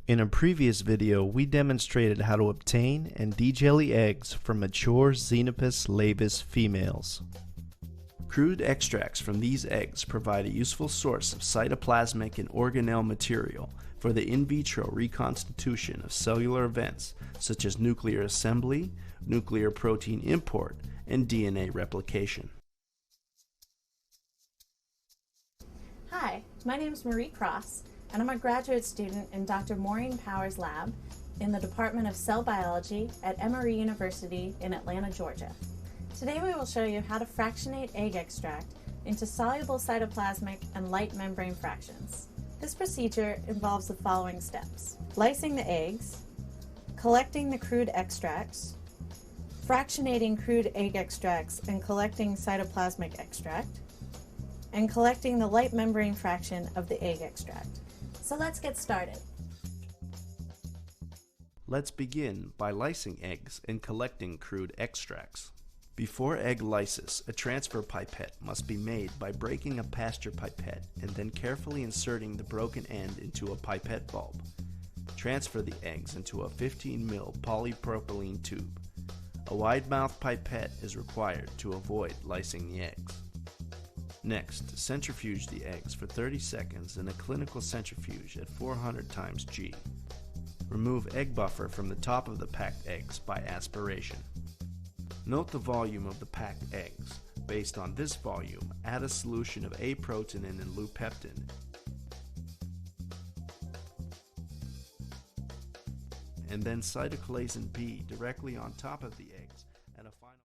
In a previous video, we demonstrated how to obtain and dejelly eggs from mature Xenopus laevis females. Crude extracts from these eggs provide a useful source of cytoplasmic and organelle material for the in vitro reconstitution of cellular events such as nuclear assembly, nuclear protein import, and DNA replication. Hi, my name is Maureen, and I'm a graduate student in Dr. Maureen Power's lab in the Department of Cell Biology at Emory University in Atlanta, Georgia. Today we will show you how to fractionate egg extract into soluble cytoplasmic and light membrane fractions. This procedure involves the following steps: lysing the eggs, collecting the crude extracts, fractionating crude egg extracts and collecting cytoplasmic extract, and collecting the light membrane fraction of the egg extract. So let's get started. Let's begin by lysing eggs and collecting crude extracts. Before egg lysis, a transfer pipette must be made by breaking a pasture pipette and then carefully inserting the broken end into a pipette bulb. Transfer the eggs into a 15 ml polypropylene tube. A wide-mouth pipette is required to avoid lysing the eggs. Next, centrifuge the eggs for 30 seconds in a clinical centrifuge at 400 times G. Remove egg buffer from the top of the packed eggs by aspiration. Note the volume of the packed eggs. Based on this volume, add a solution of A-protein and lupeptin and then cytocalasin B directly on top of the eggs